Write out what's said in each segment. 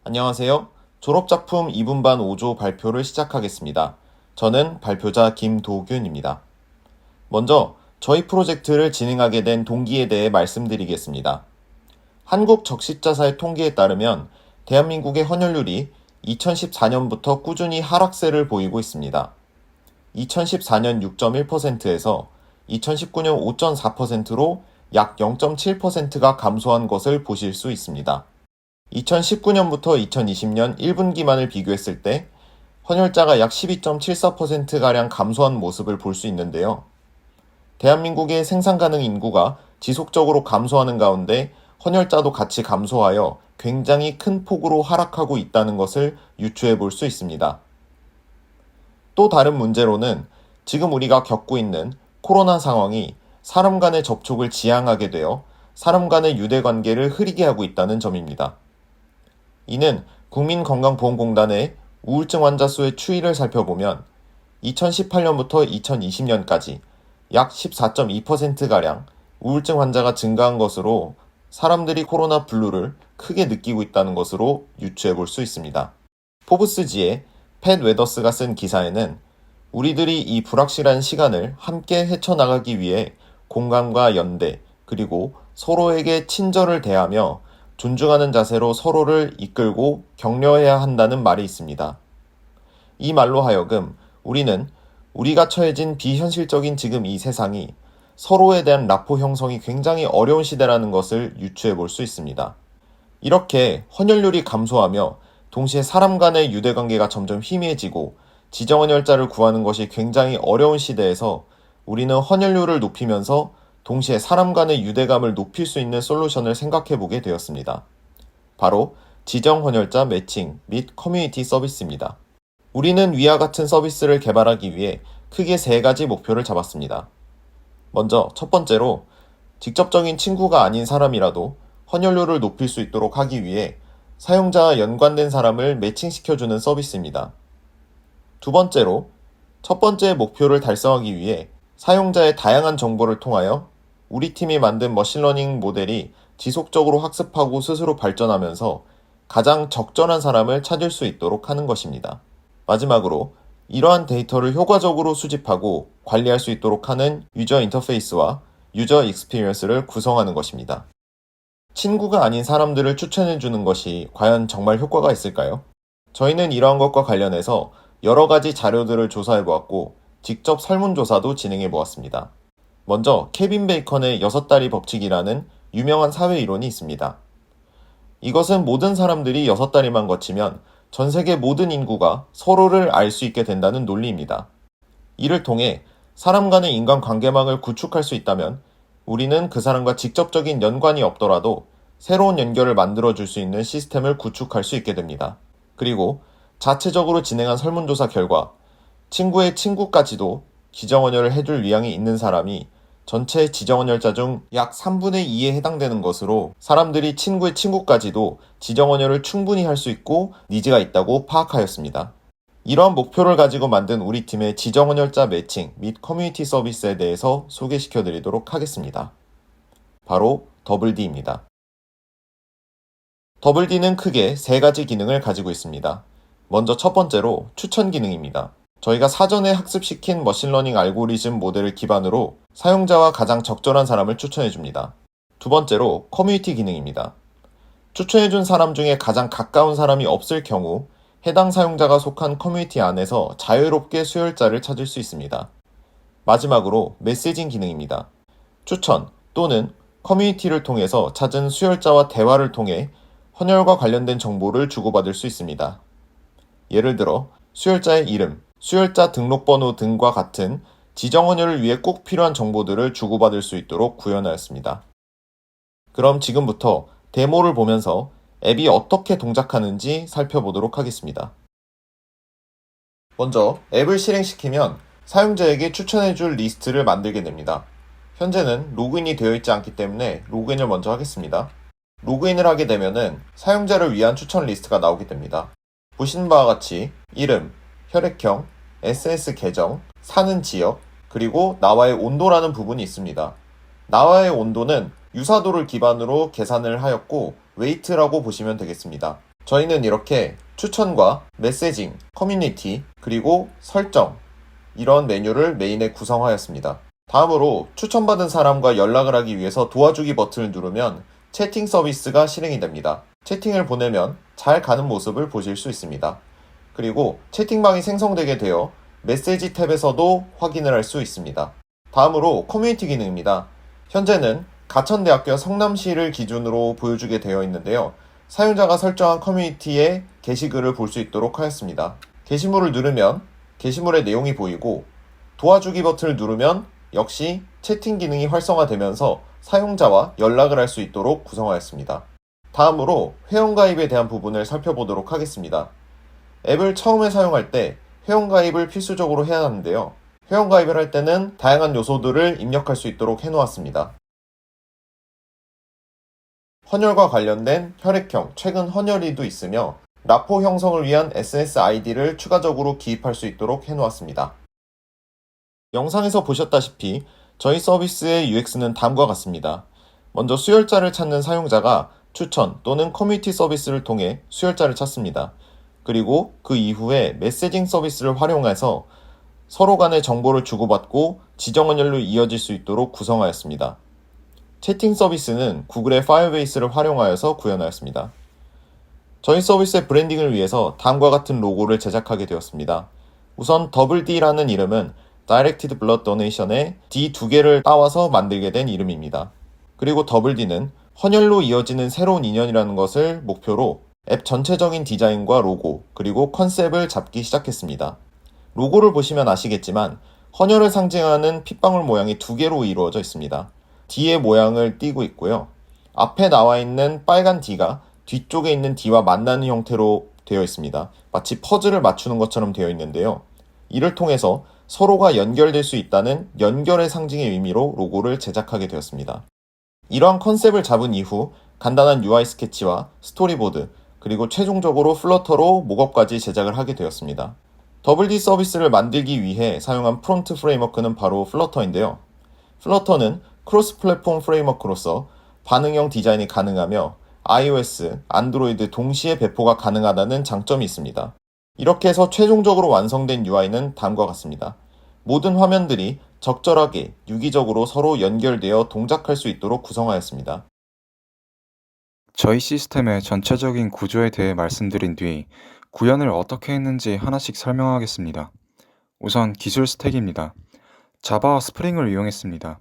안녕하세요. 졸업작품 2분반 5조 발표를 시작하겠습니다. 저는 발표자 김도균입니다. 먼저 저희 프로젝트를 진행하게 된 동기에 대해 말씀드리겠습니다. 한국적십자사의 통계에 따르면 대한민국의 헌혈률이 2014년부터 꾸준히 하락세를 보이고 있습니다. 2014년 6.1%에서 2019년 5.4%로 약 0.7%가 감소한 것을 보실 수 있습니다. 2019년부터 2020년 1분기만을 비교했을 때 헌혈자가 약 12.74%가량 감소한 모습을 볼 수 있는데요. 대한민국의 생산 가능 인구가 지속적으로 감소하는 가운데 헌혈자도 같이 감소하여 굉장히 큰 폭으로 하락하고 있다는 것을 유추해 볼 수 있습니다. 또 다른 문제로는 지금 우리가 겪고 있는 코로나 상황이 사람 간의 접촉을 지향하게 되어 사람 간의 유대 관계를 흐리게 하고 있다는 점입니다. 이는 국민건강보험공단의 우울증 환자 수의 추이를 살펴보면 2018년부터 2020년까지 약 14.2%가량 우울증 환자가 증가한 것으로 사람들이 코로나 블루를 크게 느끼고 있다는 것으로 유추해 볼 수 있습니다. 포브스지의 팻 웨더스가 쓴 기사에는 우리들이 이 불확실한 시간을 함께 헤쳐나가기 위해 공감과 연대, 그리고 서로에게 친절을 대하며 존중하는 자세로 서로를 이끌고 격려해야 한다는 말이 있습니다. 이 말로 하여금 우리는 우리가 처해진 비현실적인 지금 이 세상이 서로에 대한 라포 형성이 굉장히 어려운 시대라는 것을 유추해 볼 수 있습니다. 이렇게 헌혈률이 감소하며 동시에 사람 간의 유대관계가 점점 희미해지고 지정헌혈자를 구하는 것이 굉장히 어려운 시대에서 우리는 헌혈률을 높이면서 동시에 사람 간의 유대감을 높일 수 있는 솔루션을 생각해 보게 되었습니다. 바로 지정헌혈자 매칭 및 커뮤니티 서비스입니다. 우리는 위와 같은 서비스를 개발하기 위해 크게 3가지 목표를 잡았습니다. 먼저 첫 번째로 직접적인 친구가 아닌 사람이라도 헌혈률을 높일 수 있도록 하기 위해 사용자와 연관된 사람을 매칭시켜주는 서비스입니다. 두 번째로 첫 번째 목표를 달성하기 위해 사용자의 다양한 정보를 통하여 우리 팀이 만든 머신러닝 모델이 지속적으로 학습하고 스스로 발전하면서 가장 적절한 사람을 찾을 수 있도록 하는 것입니다. 마지막으로 이러한 데이터를 효과적으로 수집하고 관리할 수 있도록 하는 유저 인터페이스와 유저 익스피리언스를 구성하는 것입니다. 친구가 아닌 사람들을 추천해주는 것이 과연 정말 효과가 있을까요? 저희는 이러한 것과 관련해서 여러 가지 자료들을 조사해보았고 직접 설문조사도 진행해보았습니다. 먼저 케빈 베이컨의 6다리 법칙이라는 유명한 사회 이론이 있습니다. 이것은 모든 사람들이 6다리만 거치면 전 세계 모든 인구가 서로를 알 수 있게 된다는 논리입니다. 이를 통해 사람 간의 인간관계망을 구축할 수 있다면 우리는 그 사람과 직접적인 연관이 없더라도 새로운 연결을 만들어줄 수 있는 시스템을 구축할 수 있게 됩니다. 그리고 자체적으로 진행한 설문조사 결과 친구의 친구까지도 지정헌혈을 해줄 의향이 있는 사람이 전체 지정헌혈자 중 약 3분의 2에 해당되는 것으로 사람들이 친구의 친구까지도 지정헌혈을 충분히 할 수 있고 니즈가 있다고 파악하였습니다. 이러한 목표를 가지고 만든 우리 팀의 지정헌혈자 매칭 및 커뮤니티 서비스에 대해서 소개시켜 드리도록 하겠습니다. 바로 더블D입니다. 더블D는 크게 3가지 기능을 가지고 있습니다. 먼저 첫 번째로 추천 기능입니다. 저희가 사전에 학습시킨 머신러닝 알고리즘 모델을 기반으로 사용자와 가장 적절한 사람을 추천해줍니다. 두 번째로 커뮤니티 기능입니다. 추천해준 사람 중에 가장 가까운 사람이 없을 경우 해당 사용자가 속한 커뮤니티 안에서 자유롭게 수혈자를 찾을 수 있습니다. 마지막으로 메시징 기능입니다. 추천 또는 커뮤니티를 통해서 찾은 수혈자와 대화를 통해 헌혈과 관련된 정보를 주고받을 수 있습니다. 예를 들어 수혈자의 이름, 수혈자 등록번호 등과 같은 지정헌혈을 위해 꼭 필요한 정보들을 주고받을 수 있도록 구현하였습니다. 그럼 지금부터 데모를 보면서 앱이 어떻게 동작하는지 살펴보도록 하겠습니다. 먼저 앱을 실행시키면 사용자에게 추천해줄 리스트를 만들게 됩니다. 현재는 로그인이 되어 있지 않기 때문에 로그인을 먼저 하겠습니다. 로그인을 하게 되면은 사용자를 위한 추천 리스트가 나오게 됩니다. 보시는 바와 같이 이름, 혈액형, SNS 계정, 사는 지역, 그리고 나와의 온도라는 부분이 있습니다. 나와의 온도는 유사도를 기반으로 계산을 하였고 웨이트라고 보시면 되겠습니다. 저희는 이렇게 추천과 메시징, 커뮤니티, 그리고 설정 이런 메뉴를 메인에 구성하였습니다. 다음으로 추천받은 사람과 연락을 하기 위해서 도와주기 버튼을 누르면 채팅 서비스가 실행이 됩니다. 채팅을 보내면 잘 가는 모습을 보실 수 있습니다. 그리고 채팅방이 생성되게 되어 메시지 탭에서도 확인을 할 수 있습니다. 다음으로 커뮤니티 기능입니다. 현재는 가천대학교 성남시를 기준으로 보여주게 되어 있는데요. 사용자가 설정한 커뮤니티에 게시글을 볼 수 있도록 하였습니다. 게시물을 누르면 게시물의 내용이 보이고 도와주기 버튼을 누르면 역시 채팅 기능이 활성화되면서 사용자와 연락을 할 수 있도록 구성하였습니다. 다음으로 회원가입에 대한 부분을 살펴보도록 하겠습니다. 앱을 처음에 사용할 때 회원가입을 필수적으로 해야 하는데요. 회원가입을 할 때는 다양한 요소들을 입력할 수 있도록 해놓았습니다. 헌혈과 관련된 혈액형, 최근 헌혈이도 있으며 라포 형성을 위한 SNS 아이디를 추가적으로 기입할 수 있도록 해놓았습니다. 영상에서 보셨다시피 저희 서비스의 UX는 다음과 같습니다. 먼저 수혈자를 찾는 사용자가 추천 또는 커뮤니티 서비스를 통해 수혈자를 찾습니다. 그리고 그 이후에 메시징 서비스를 활용해서 서로 간의 정보를 주고받고 지정 헌혈로 이어질 수 있도록 구성하였습니다. 채팅 서비스는 구글의 파이어베이스를 활용하여서 구현하였습니다. 저희 서비스의 브랜딩을 위해서 다음과 같은 로고를 제작하게 되었습니다. 우선 더블D라는 이름은 Directed Blood Donation의 D 두 개를 따와서 만들게 된 이름입니다. 그리고 더블D는 헌혈로 이어지는 새로운 인연이라는 것을 목표로 앱 전체적인 디자인과 로고, 그리고 컨셉을 잡기 시작했습니다. 로고를 보시면 아시겠지만 헌혈을 상징하는 핏방울 모양이 두 개로 이루어져 있습니다. D의 모양을 띠고 있고요. 앞에 나와 있는 빨간 D가 뒤쪽에 있는 D와 만나는 형태로 되어 있습니다. 마치 퍼즐을 맞추는 것처럼 되어 있는데요. 이를 통해서 서로가 연결될 수 있다는 연결의 상징의 의미로 로고를 제작하게 되었습니다. 이러한 컨셉을 잡은 이후 간단한 UI 스케치와 스토리보드, 그리고 최종적으로 플러터로 목업까지 제작을 하게 되었습니다. 더블D 서비스를 만들기 위해 사용한 프론트 프레임워크는 바로 플러터인데요. 플러터는 크로스 플랫폼 프레임워크로서 반응형 디자인이 가능하며 iOS, 안드로이드 동시에 배포가 가능하다는 장점이 있습니다. 이렇게 해서 최종적으로 완성된 UI는 다음과 같습니다. 모든 화면들이 적절하게 유기적으로 서로 연결되어 동작할 수 있도록 구성하였습니다. 저희 시스템의 전체적인 구조에 대해 말씀드린 뒤 구현을 어떻게 했는지 하나씩 설명하겠습니다. 우선 기술 스택입니다. 자바와 스프링을 이용했습니다.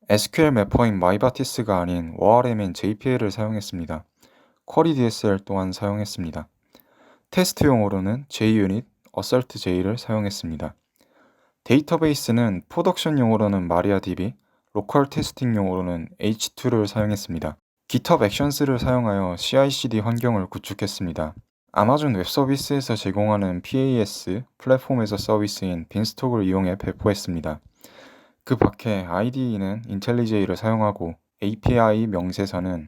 SQL 매퍼인 마이바티스가 아닌 ORM인 JPL을 사용했습니다. 쿼리 DSL 또한 사용했습니다. 테스트용으로는 JUnit, AssertJ를 사용했습니다. 데이터베이스는 프로덕션용으로는 MariaDB, 로컬 테스팅용으로는 H2를 사용했습니다. GitHub Actions를 사용하여 CI/CD 환경을 구축했습니다. 아마존 웹서비스에서 제공하는 PaaS 플랫폼 에서 서비스인 빈스톡을 이용해 배포했습니다. 그 밖에 IDE는 IntelliJ를 사용하고 API 명세서는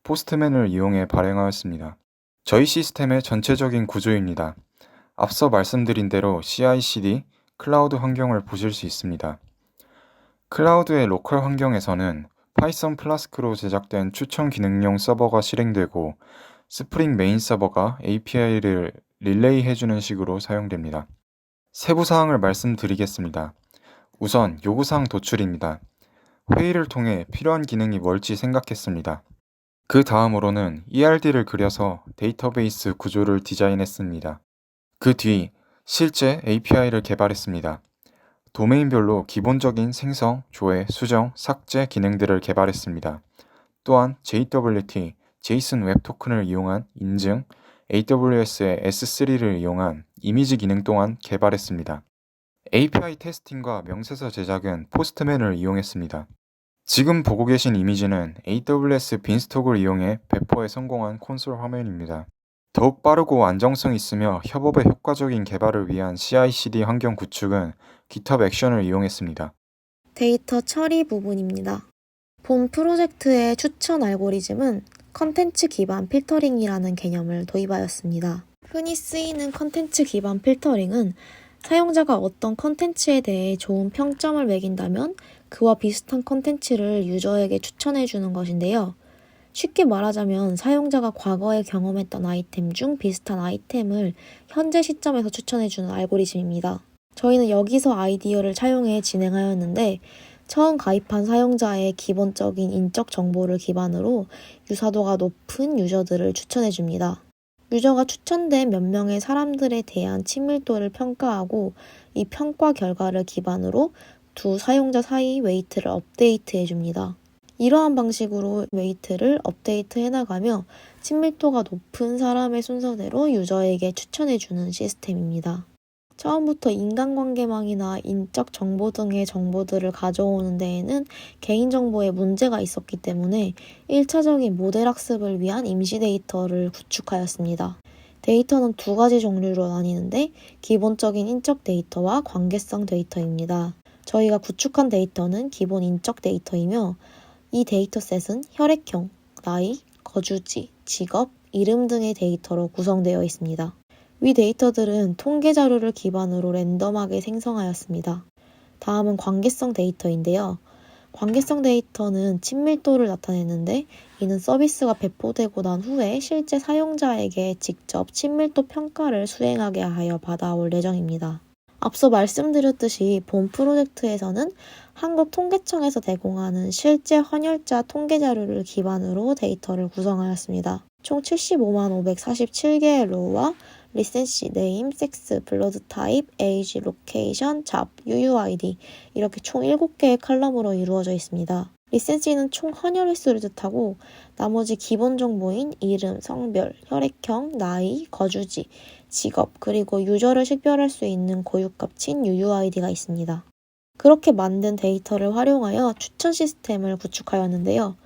포스트맨을 이용해 발행하였습니다. 저희 시스템의 전체적인 구조입니다. 앞서 말씀드린 대로 CI/CD, 클라우드 환경을 보실 수 있습니다. 클라우드의 로컬 환경에서는 파이썬 플라스크로 제작된 추천 기능용 서버가 실행되고 스프링 메인 서버가 API를 릴레이 해주는 식으로 사용됩니다. 세부 사항을 말씀드리겠습니다. 우선 요구사항 도출입니다. 회의를 통해 필요한 기능이 뭘지 생각했습니다. 그 다음으로는 ERD를 그려서 데이터베이스 구조를 디자인했습니다. 그 뒤 실제 API를 개발했습니다. 도메인별로 기본적인 생성, 조회, 수정, 삭제 기능들을 개발했습니다. 또한 JWT, JSON 웹 토큰을 이용한 인증, AWS의 S3를 이용한 이미지 기능 또한 개발했습니다. API 테스팅과 명세서 제작은 포스트맨을 이용했습니다. 지금 보고 계신 이미지는 AWS 빈스톡을 이용해 배포에 성공한 콘솔 화면입니다. 더욱 빠르고 안정성 있으며 협업에 효과적인 개발을 위한 CI/CD 환경 구축은 GitHub 액션을 이용했습니다. 데이터 처리 부분입니다. 본 프로젝트의 추천 알고리즘은 컨텐츠 기반 필터링이라는 개념을 도입하였습니다. 흔히 쓰이는 컨텐츠 기반 필터링은 사용자가 어떤 컨텐츠에 대해 좋은 평점을 매긴다면 그와 비슷한 컨텐츠를 유저에게 추천해 주는 것인데요. 쉽게 말하자면 사용자가 과거에 경험했던 아이템 중 비슷한 아이템을 현재 시점에서 추천해주는 알고리즘입니다. 저희는 여기서 아이디어를 차용해 진행하였는데 처음 가입한 사용자의 기본적인 인적 정보를 기반으로 유사도가 높은 유저들을 추천해줍니다. 유저가 추천된 몇 명의 사람들에 대한 친밀도를 평가하고 이 평가 결과를 기반으로 두 사용자 사이 웨이트를 업데이트해줍니다. 이러한 방식으로 웨이트를 업데이트해 나가며 친밀도가 높은 사람의 순서대로 유저에게 추천해주는 시스템입니다. 처음부터 인간관계망이나 인적 정보 등의 정보들을 가져오는 데에는 개인정보에 문제가 있었기 때문에 1차적인 모델 학습을 위한 임시 데이터를 구축하였습니다. 데이터는 두 가지 종류로 나뉘는데 기본적인 인적 데이터와 관계성 데이터입니다. 저희가 구축한 데이터는 기본 인적 데이터이며 이 데이터셋은 혈액형, 나이, 거주지, 직업, 이름 등의 데이터로 구성되어 있습니다. 위 데이터들은 통계 자료를 기반으로 랜덤하게 생성하였습니다. 다음은 관계성 데이터인데요. 관계성 데이터는 친밀도를 나타내는데 이는 서비스가 배포되고 난 후에 실제 사용자에게 직접 친밀도 평가를 수행하게 하여 받아올 예정입니다. 앞서 말씀드렸듯이 본 프로젝트에서는 한국통계청에서 제공하는 실제 헌혈자 통계 자료를 기반으로 데이터를 구성하였습니다. 총 75만 547개의 로우와 리센시, 네임, 섹스, 블러드 타입, 에이지, 로케이션, 잡, UUID 이렇게 총 7개의 칼럼으로 이루어져 있습니다. 리센시는 총 헌혈 횟수를 뜻하고 나머지 기본 정보인 이름, 성별, 혈액형, 나이, 거주지, 직업, 그리고 유저를 식별할 수 있는 고유값인 UUID가 있습니다. 그렇게 만든 데이터를 활용하여 추천 시스템을 구축하였는데요.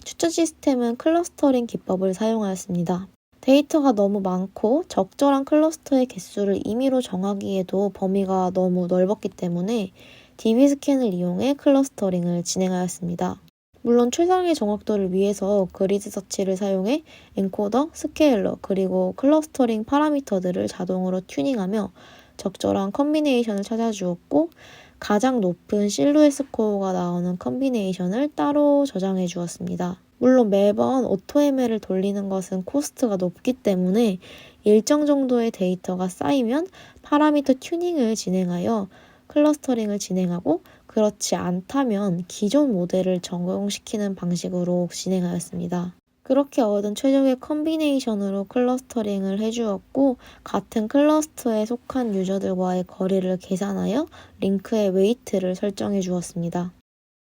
추천 시스템은 클러스터링 기법을 사용하였습니다. 데이터가 너무 많고 적절한 클러스터의 개수를 임의로 정하기에도 범위가 너무 넓었기 때문에 DB 스캔을 이용해 클러스터링을 진행하였습니다. 물론 최상의 정확도를 위해서 그리드 서치를 사용해 엔코더, 스케일러, 그리고 클러스터링 파라미터들을 자동으로 튜닝하며 적절한 컨비네이션을 찾아주었고 가장 높은 실루엣 스코어가 나오는 컨비네이션을 따로 저장해 주었습니다. 물론 매번 AutoML을 돌리는 것은 코스트가 높기 때문에 일정 정도의 데이터가 쌓이면 파라미터 튜닝을 진행하여 클러스터링을 진행하고 그렇지 않다면 기존 모델을 적용시키는 방식으로 진행하였습니다. 그렇게 얻은 최적의 컨비네이션으로 클러스터링을 해주었고 같은 클러스터에 속한 유저들과의 거리를 계산하여 링크의 웨이트를 설정해 주었습니다.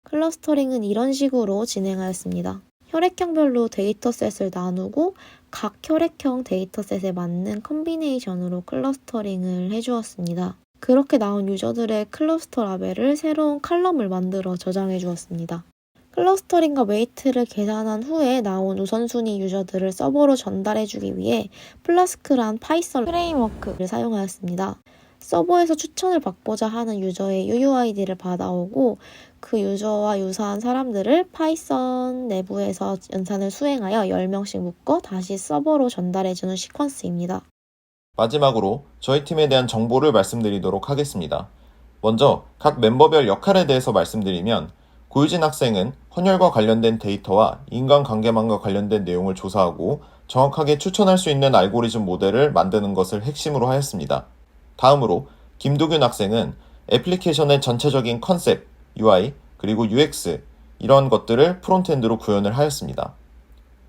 클러스터링은 이런 식으로 진행하였습니다. 혈액형별로 데이터셋을 나누고 각 혈액형 데이터셋에 맞는 컨비네이션으로 클러스터링을 해주었습니다. 그렇게 나온 유저들의 클러스터 라벨을 새로운 칼럼을 만들어 저장해 주었습니다. 클러스터링과 웨이트를 계산한 후에 나온 우선순위 유저들을 서버로 전달해주기 위해 플라스크란 파이썬 프레임워크를 사용하였습니다. 서버에서 추천을 받고자 하는 유저의 UUID를 받아오고 그 유저와 유사한 사람들을 파이썬 내부에서 연산을 수행하여 10명씩 묶어 다시 서버로 전달해주는 시퀀스입니다. 마지막으로 저희 팀에 대한 정보를 말씀드리도록 하겠습니다. 먼저 각 멤버별 역할에 대해서 말씀드리면 고유진 학생은 헌혈과 관련된 데이터와 인간관계망과 관련된 내용을 조사하고 정확하게 추천할 수 있는 알고리즘 모델을 만드는 것을 핵심으로 하였습니다. 다음으로 김도균 학생은 애플리케이션의 전체적인 컨셉, UI, 그리고 UX 이런 것들을 프론트엔드로 구현을 하였습니다.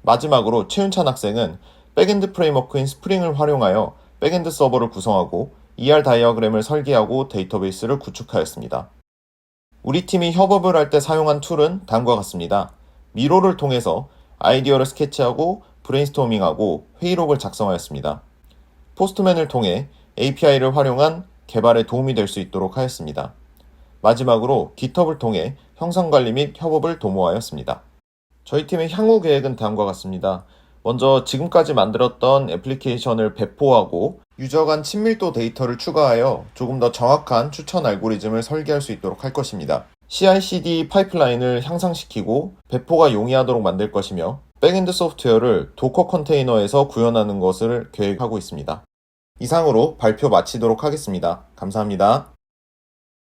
마지막으로 최윤찬 학생은 백엔드 프레임워크인 스프링을 활용하여 백엔드 서버를 구성하고 ER 다이어그램을 설계하고 데이터베이스를 구축하였습니다. 우리 팀이 협업을 할 때 사용한 툴은 다음과 같습니다. 미로를 통해서 아이디어를 스케치하고 브레인스토밍하고 회의록을 작성하였습니다. 포스트맨을 통해 API를 활용한 개발에 도움이 될 수 있도록 하였습니다. 마지막으로 GitHub을 통해 형상관리 및 협업을 도모하였습니다. 저희 팀의 향후 계획은 다음과 같습니다. 먼저 지금까지 만들었던 애플리케이션을 배포하고 유저 간 친밀도 데이터를 추가하여 조금 더 정확한 추천 알고리즘을 설계할 수 있도록 할 것입니다. CI/CD 파이프라인을 향상시키고 배포가 용이하도록 만들 것이며 백엔드 소프트웨어를 도커 컨테이너에서 구현하는 것을 계획하고 있습니다. 이상으로 발표 마치도록 하겠습니다. 감사합니다.